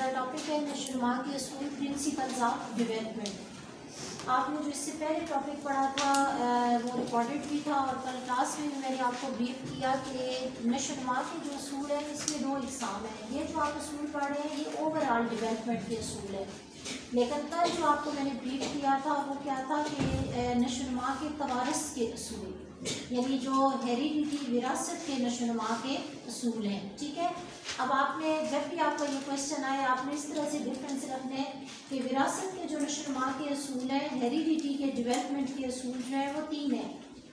हमारा टॉपिक है नशोनुमा के असूल प्रिंसिपल्स ऑफ डेवलपमेंट। आपने जो इससे पहले टॉपिक पढ़ा था वो रिकॉर्डेड भी था और कल क्लास में भी मैंने आपको ब्रीफ किया कि नशोनुमा के जो असूल हैं इसमें दो इकसाम हैं। ये जो आप असूल पढ़ रहे हैं ये ओवरऑल डेवलपमेंट के असूल है, लेकिन कल जो आपको मैंने ब्रीफ किया था वो क्या था कि नशोनुमा के तवारस के असूल, यानी जो हेरिडिटी विरासत के नशोनुमा के असूल हैं। ठीक है, अब आपने जब भी आपका ये क्वेश्चन आए आपने इस तरह से डिफरेंस रखने कि विरासत के जो नशोनुमा के असूल हैं, हेरिडिटी के डेवलपमेंट के असूल जो है वो तीन हैं,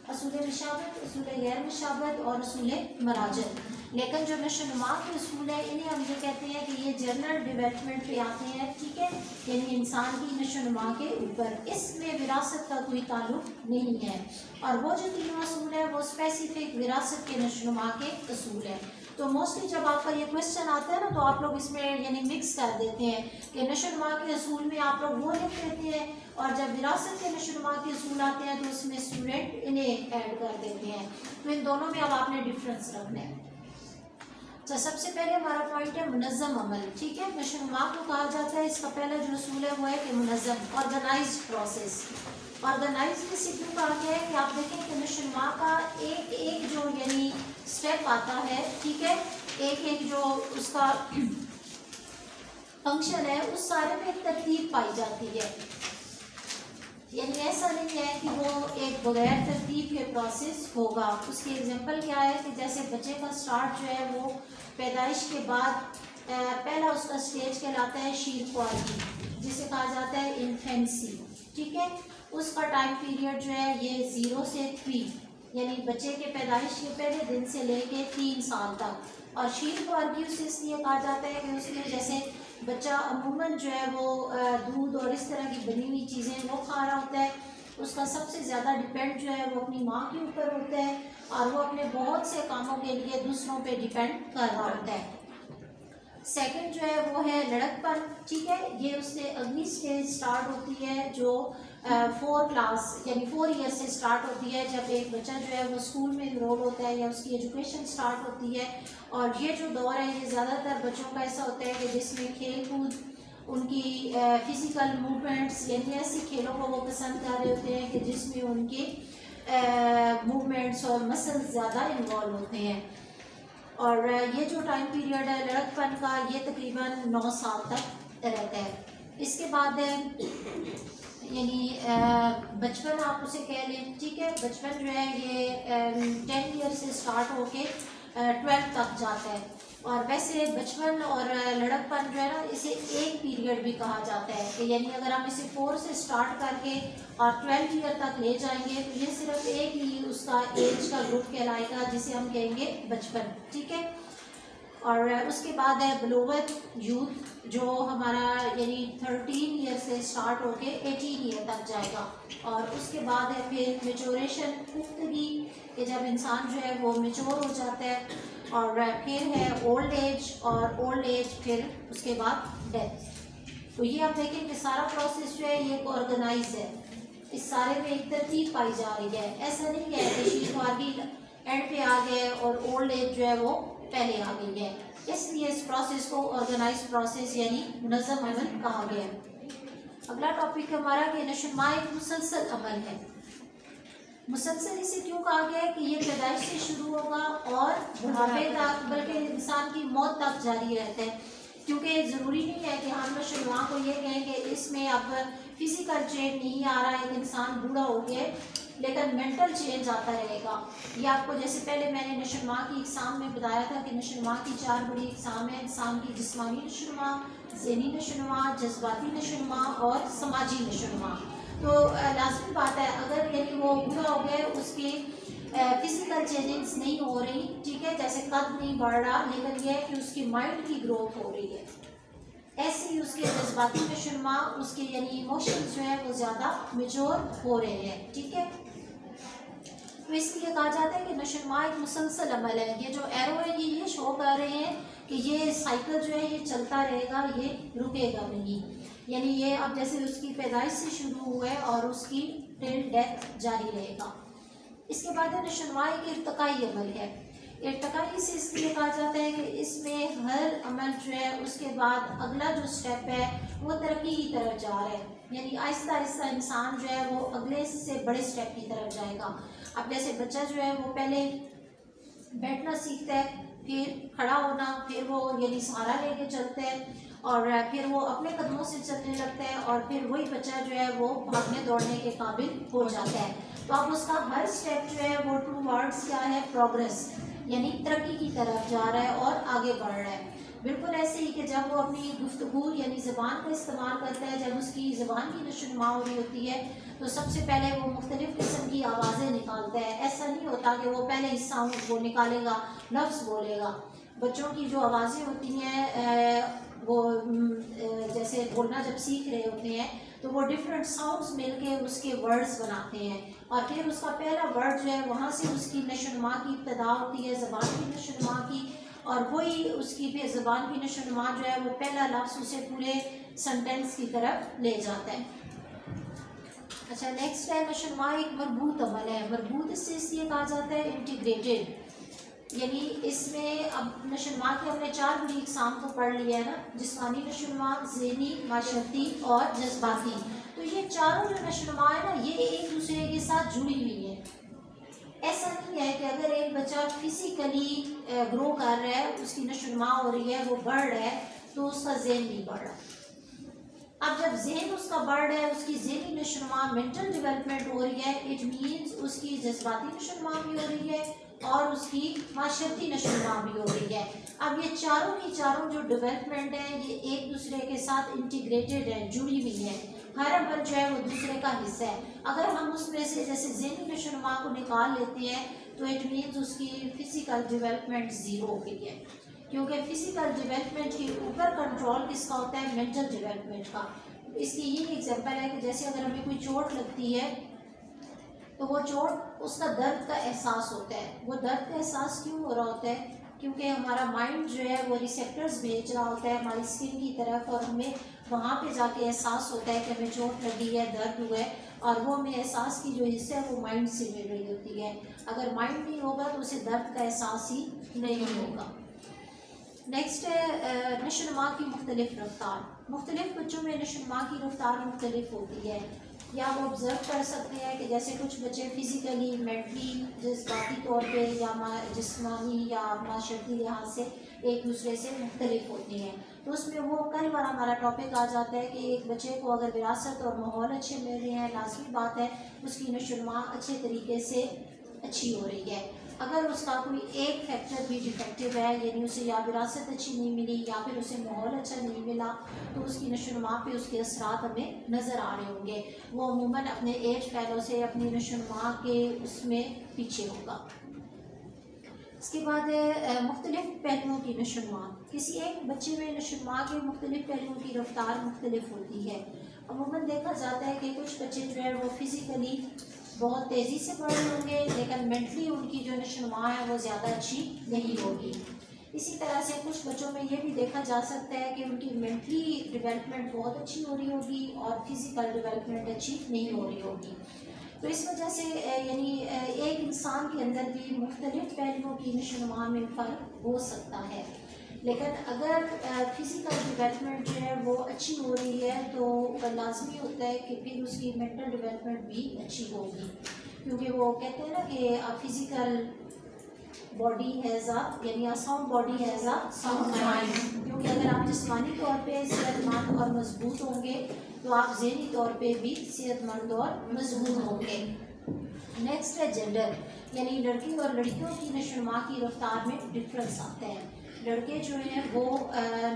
असूल मशाबत, असूल गैर मशाबत और असूल मराजत। लेकिन जो नशोनुमा के असूल हैं इन्हें हम ये कहते हैं कि ये जनरल डेवलपमेंट पे आते हैं। ठीक है, यानी इंसान की नशोनुमा के ऊपर, इसमें विरासत का कोई ताल्लुक नहीं है। और वो जो तीनों असूल है वो स्पेसिफिक विरासत के नशोनुमा के असूल हैं। तो मोस्टली जब आपका ये क्वेश्चन आता है ना तो आप लोग इसमें यानी मिक्स कर देते हैं कि नशोनुमा के असूल में आप लोग वो लिख देते हैं और जब विरासत के नशोनुमा के असूल आते हैं तो उसमें स्टूडेंट इन्हें ऐड कर देते हैं। तो इन दोनों में अब आपने डिफरेंस रखना है। तो सबसे पहले हमारा पॉइंट है मुनज़्ज़म अमल। ठीक है, नशोनुमा को कहा जाता है, इसका पहला जो असूल है वो है कि मुनज़्ज़म ऑर्गेनाइज्ड प्रोसेस। ऑर्गेनाइज्ड से क्यों कहा गया है कि आप देखें कि नशोनुमा का एक एक जो यानी स्टेप आता है, ठीक है, एक एक जो उसका फंक्शन है उस सारे में एक तरतीब पाई जाती है। यानी ऐसा नहीं है कि वो एक बगैर तरतीब के प्रोसेस होगा। उसकी एग्जांपल क्या है कि जैसे बच्चे का स्टार्ट जो है वो पैदाइश के बाद पहला उसका स्टेज कहलाता है शीरख्वारी, जिसे कहा जाता है इन्फेंसी। ठीक है, उसका टाइम पीरियड जो है ये 0 से 3 यानी बच्चे के पैदाइश के पहले दिन से लेके 3 साल तक। और शीरख्वारी उसे इसलिए कहा जाता है कि उसमें जैसे बच्चा अमूमन जो है वो दूध और इस तरह की बनी हुई चीज़ें वो खा रहा होता है, उसका सबसे ज़्यादा डिपेंड जो है वो अपनी माँ के ऊपर होता है और वो अपने बहुत से कामों के लिए दूसरों पे डिपेंड कर रहा होता है। सेकंड जो है वो है लड़कपन। ठीक है, ये उससे अगली स्टेज स्टार्ट होती है जो 4 क्लास यानी 4 ईयर से स्टार्ट होती है, जब एक बच्चा जो है वो स्कूल में इनरोल होता है या उसकी एजुकेशन स्टार्ट होती है। और ये जो दौर है ये ज़्यादातर बच्चों का ऐसा होता है कि जिसमें खेल कूद, उनकी फिज़िकल मूवमेंट्स यानी ऐसे खेलों को वो पसंद कर रहे होते हैं कि जिसमें उनके मूवमेंट्स और मसल्स ज़्यादा इन्वॉल्व होते हैं। और ये जो टाइम पीरियड है लड़कपन का ये तकरीबन 9 साल तक रहता है। इसके बाद यानी बचपन आप उसे कह लें। ठीक है, बचपन जो है ये 10 ईयर से स्टार्ट होके 12 तक जाता है। और वैसे बचपन और लड़कपन जो है ना इसे एक पीरियड भी कहा जाता है कि यानी अगर हम इसे 4 से स्टार्ट करके और 12 ईयर तक ले जाएंगे तो ये सिर्फ एक ही उसका एज का ग्रुप कहलाएगा जिसे हम कहेंगे बचपन। ठीक है, और उसके बाद है बलूगत यूथ जो हमारा यानी 13 ईयर से स्टार्ट होके 18 ईयर तक जाएगा। और उसके बाद है फिर मेचोरेशन, पुख्तगी, कि जब इंसान जो है वो मेच्योर हो जाता है। और फिर है ओल्ड एज और ओल्ड एज फिर उसके बाद डेथ। तो ये आप देखें कि सारा प्रोसेस जो है ये ऑर्गेनाइज है, इस सारे में एक तरतीब पाई जा रही है। ऐसा नहीं है कि शीरख्वारी एंड पे आ गए और ओल्ड एज जो है वो पहले आ गई है, इसलिए इस प्रोसेस को ऑर्गेनाइज प्रोसेस यानी मुनज़्ज़म अमल कहा गया है। अगला टॉपिक हमारा कि नशोनुमा एक मुसलसल अमल है। मुसलसल इसे क्यों कहा गया है कि ये पैदाइश से शुरू होगा और बुढ़ापे तक बल्कि इंसान की मौत तक जारी रहता है। क्योंकि ज़रूरी नहीं है कि हम नशोनुमा को ये कहें कि इसमें अब फिज़िकल चेंज नहीं आ रहा है, इंसान बूढ़ा हो गया, लेकिन मेंटल चेंज आता रहेगा। ये आपको जैसे पहले मैंने नशोनुमा की इकसाम में बताया था कि नशोनुमा की 4 बड़ी इकसाम है, इंसान की जिस्मानी नशोनुमा, ज़हनी नशोनुमा, जज्बाती नशोनुमा और समाजी नशोनुमा। तो लाजमी बात है अगर यानी वो बूढ़ा हो गया उसकी फिज़िकल चेंजेस नहीं हो रही, ठीक है, जैसे कद नहीं बढ़ रहा, लेकिन यह है कि उसकी माइंड की ग्रोथ हो रही है, ऐसे ही उसके जज्बाती नशोनुमा, उसके यानी इमोशंस जो है वो ज़्यादा मेच्योर हो रहे हैं। ठीक है, तो इसलिए कहा जाता है कि नशोनुमा एक मुसलसल अमल है। ये जो एरो है ये शो कर रहे हैं कि ये साइकिल जो है ये चलता रहेगा, ये रुकेगा नहीं। यानी ये अब जैसे उसकी पैदाइश से शुरू हुआ है और उसकी टिल डेथ जारी रहेगा। इसके बाद है नशोनुमा एक इर्तिकाई अमल है। इर्तकाई से इसलिए कहा जाता है कि इसमें हर अमल जो है उसके बाद अगला जो स्टेप है वो तरक्की की तरफ जा रहा है, यानी आहिस्ता आहिस्ता इंसान जो है वो अगले से बड़े स्टेप की तरफ जाएगा। अब जैसे बच्चा जो है वो पहले बैठना सीखता है, फिर खड़ा होना, फिर वो यानी सहारा लेके चलता है और फिर वो अपने कदमों से चलने लगता है और फिर वही बच्चा जो है वो भागने दौड़ने के काबिल हो जाता है। तो अब उसका हर स्टेप जो है वो टूवर्ड्स क्या है, प्रोग्रेस, यानी तरक्की की तरफ जा रहा है और आगे बढ़ रहा है। बिल्कुल ऐसे ही कि जब वो अपनी गुफ्तगू यानी ज़बान का इस्तेमाल करता है, जब उसकी ज़बान की नशोनुमा हो रही होती है तो सबसे पहले वो मुख्तलिफ़ किस्म की आवाज़ें निकालता है। ऐसा नहीं होता कि वो पहले ही साउंड वो निकालेगा, लफ्ज़ बोलेगा। बच्चों की जो आवाज़ें होती हैं वो जैसे बोलना जब सीख रहे होते हैं तो वो डिफरेंट साउंड्स मिलके उसके वर्ड्स बनाते हैं और फिर उसका पहला वर्ड जो है वहाँ से उसकी नशोनुमा की इब्तदा होती है, ज़बान की नशोनुमा की, और वही उसकी फिर ज़बान की नशोनुमा जो है वो पहला लफ्ज़ उसे पूरे सेंटेंस की तरफ ले जाता है। अच्छा, नेक्स्ट है नशोनुमा एक मरबूत अमल है। मरबूत इससे इसलिए कहा जाता है इंटीग्रेटेड, यानी इसमें अब नशोनुमा के हमने 4 बड़ी इकसाम को पढ़ लिया है ना, जिस्मानी नशोनुमा, ज़हनी, माशरती और जज्बाती। तो ये चारों जो नशोनुमा है ना ये एक दूसरे के साथ जुड़ी हुई है। ऐसा नहीं है कि अगर एक बच्चा फिजिकली ग्रो कर रहा है, उसकी नशोनुमा हो रही है, वो बढ़ रहा है, तो उसका ज़हन नहीं बढ़ रहा। अब जब जहन उसका बढ़ रहा है, उसकी ज़हनी नशोनुमा, मेंटल डेवलपमेंट हो रही है, इट मीन्स उसकी जज्बाती नशोनुमा भी हो रही है और उसकी माशरती नशोनुमा भी हो रही है। अब ये चारों की चारों जो डेवलपमेंट है ये एक दूसरे के साथ इंटीग्रेटेड है, जुड़ी हुई है। हर अमल जो है वो दूसरे का हिस्सा है। अगर हम उसमें से जैसे ज़हनी नशोनुमा को निकाल लेते हैं तो इट मीन्स उसकी फ़िज़िकल डेवलपमेंट ज़ीरो हो गई है, क्योंकि फ़िज़िकल डेवलपमेंट के ऊपर कंट्रोल किसका होता है, मेंटल डेवलपमेंट का। इसकी ये एग्जांपल है कि जैसे अगर हमें कोई चोट लगती है तो वो चोट, उसका दर्द का एहसास होता है। वो दर्द का एहसास क्यों हो रहा होता है, क्योंकि हमारा माइंड जो है वो रिसेप्टर्स भेज रहा होता है हमारी स्किन की तरफ और हमें वहाँ पे जाके एहसास होता है कि हमें चोट लगी है, दर्द हुआ है, और वो हमें एहसास की जो हिस्सा है वो माइंड से मिल रही होती है। अगर माइंड नहीं होगा तो उसे दर्द का एहसास ही नहीं होगा। नेक्स्ट है नशोनुमा की मुख्तलिफ रफ्तार। मुख्तलिफ बच्चों में नशोनुमा की रफ्तार मुख्तलिफ होती है, या वो ऑब्ज़र्व कर सकते हैं कि जैसे कुछ बच्चे फ़िज़िकली, मेंटली, जज्बाती तौर पे या जिस्मानी या माशरती लिहाज से एक दूसरे से मुख्तलिफ होती हैं। तो उसमें वो कई बार हमारा टॉपिक आ जाता है कि एक बच्चे को अगर विरासत और माहौल अच्छे मिल रहे हैं, लाजमी बात है उसकी नशोनुमा अच्छे तरीके से अच्छी हो रही है। अगर उसका कोई एक फैक्टर भी डिफेक्टिव है, यानी उसे या विरासत अच्छी नहीं मिली या फिर उसे माहौल अच्छा नहीं मिला, तो उसकी नशोनुमा पे उसके असरात हमें नज़र आ रहे होंगे। वो अमूमन अपने एज फैलो से अपनी नशोनुमा के उसमें पीछे होगा। इसके बाद है मुख्तलिफ पहलुओं की नशोनुमा। किसी एक बच्चे में नशोनुमा के मुख्तलिफ पहलुओं की रफ्तार मुख्तलिफ होती है। अमूमन देखा जाता है कि कुछ बच्चे जो है वो फिज़िकली बहुत तेज़ी से बढ़ रहे होंगे, लेकिन मेंटली उनकी जो नशोनुमा है वो ज़्यादा अच्छी नहीं होगी। इसी तरह से कुछ बच्चों में ये भी देखा जा सकता है कि उनकी मेंटली डेवलपमेंट बहुत अच्छी हो रही होगी और फिज़िकल डेवलपमेंट अच्छी नहीं हो रही होगी। तो इस वजह से यानी एक इंसान के अंदर भी मुख्तलिफ पहलुओं की नशोनुमा में फ़र्क हो सकता है, लेकिन अगर फिज़िकल डेवलपमेंट जो है वो अच्छी हो रही है तो लाजमी होता है कि फिर उसकी मेंटल डेवलपमेंट भी अच्छी होगी, क्योंकि वो कहते हैं ना कि फिज़िकल बॉडी हैज़ अ यानी a sound body has a sound mind. क्योंकि अगर आप जिस्मानी तौर पे सेहतमंद और मजबूत होंगे तो आप ज़हनी तौर पे भी सेहतमंद और मजबूत होंगे। नेक्स्ट है जेंडर, यानी लड़की और लड़कियों की नशोनुमा की रफ्तार में डिफरेंस आता है। लड़के जो हैं वो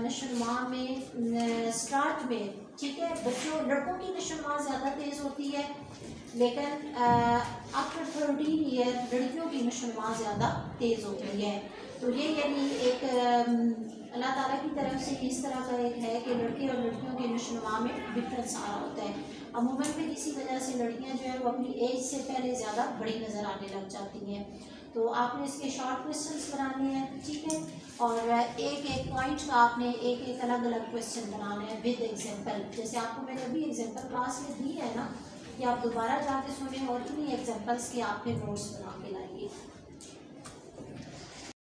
नशोनुमा में स्टार्ट में, ठीक है, लड़कों की नशोनुमा ज़्यादा तेज़ होती है, लेकिन आफ्टर 13 ईयर लड़कियों की नशोनुमा ज़्यादा तेज़ होती है। तो ये यानी एक अल्लाह ताला की तरफ से इस तरह का एक है कि लड़के और लड़कियों के नशोनुमा में डिफरेंस आ रहा होता है। अमूमन में किसी वजह से लड़कियां जो है वो अपनी एज से पहले ज़्यादा बड़ी नज़र आने लग जाती हैं। तो आपने इसके शॉर्ट क्वेश्चंस बनाने हैं, ठीक है, और एक एक पॉइंट का आपने एक एक अलग अलग क्वेश्चन बनाने हैं विद एग्जांपल। जैसे आपको मैंने अभी एग्जांपल क्लास में दी है ना, कि आप दोबारा जाके सुने और इन्हीं एग्जांपल्स के आप फिर नोट्स बना के लाइए।